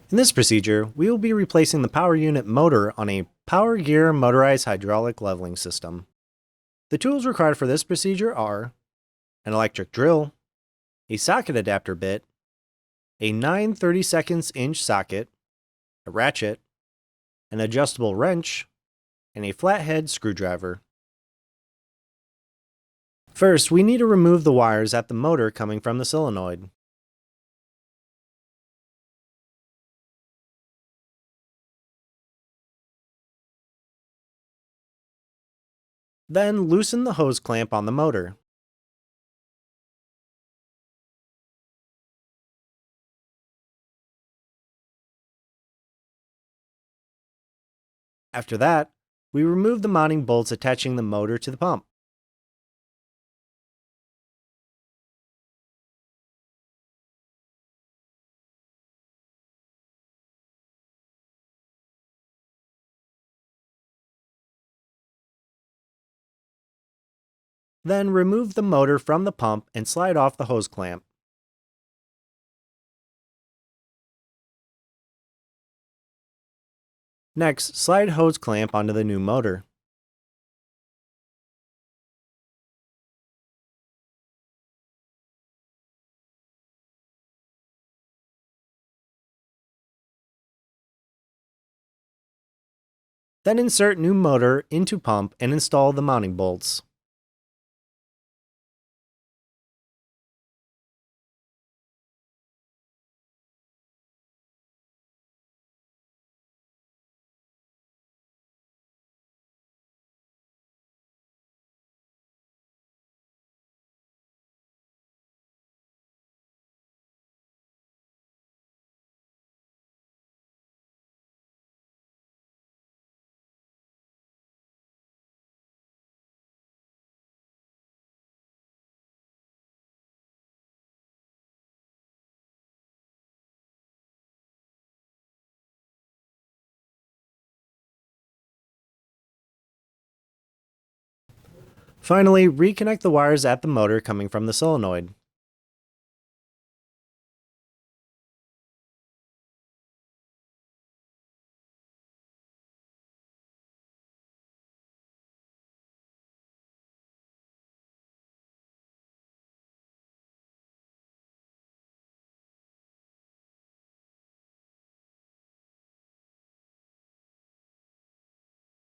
In this procedure, we will be replacing the power unit motor on a power gear motorized hydraulic leveling system. The tools required for this procedure are an electric drill, a socket adapter bit, a 9/32 inch socket, a ratchet, an adjustable wrench, and a flathead screwdriver. First, we need to remove the wires at the motor coming from the solenoid. Then loosen the hose clamp on the motor. After that, we remove the mounting bolts attaching the motor to the pump. Then remove the motor from the pump and slide off the hose clamp. Next, slide hose clamp onto the new motor. Then insert new motor into pump and install the mounting bolts. Finally, reconnect the wires at the motor coming from the solenoid.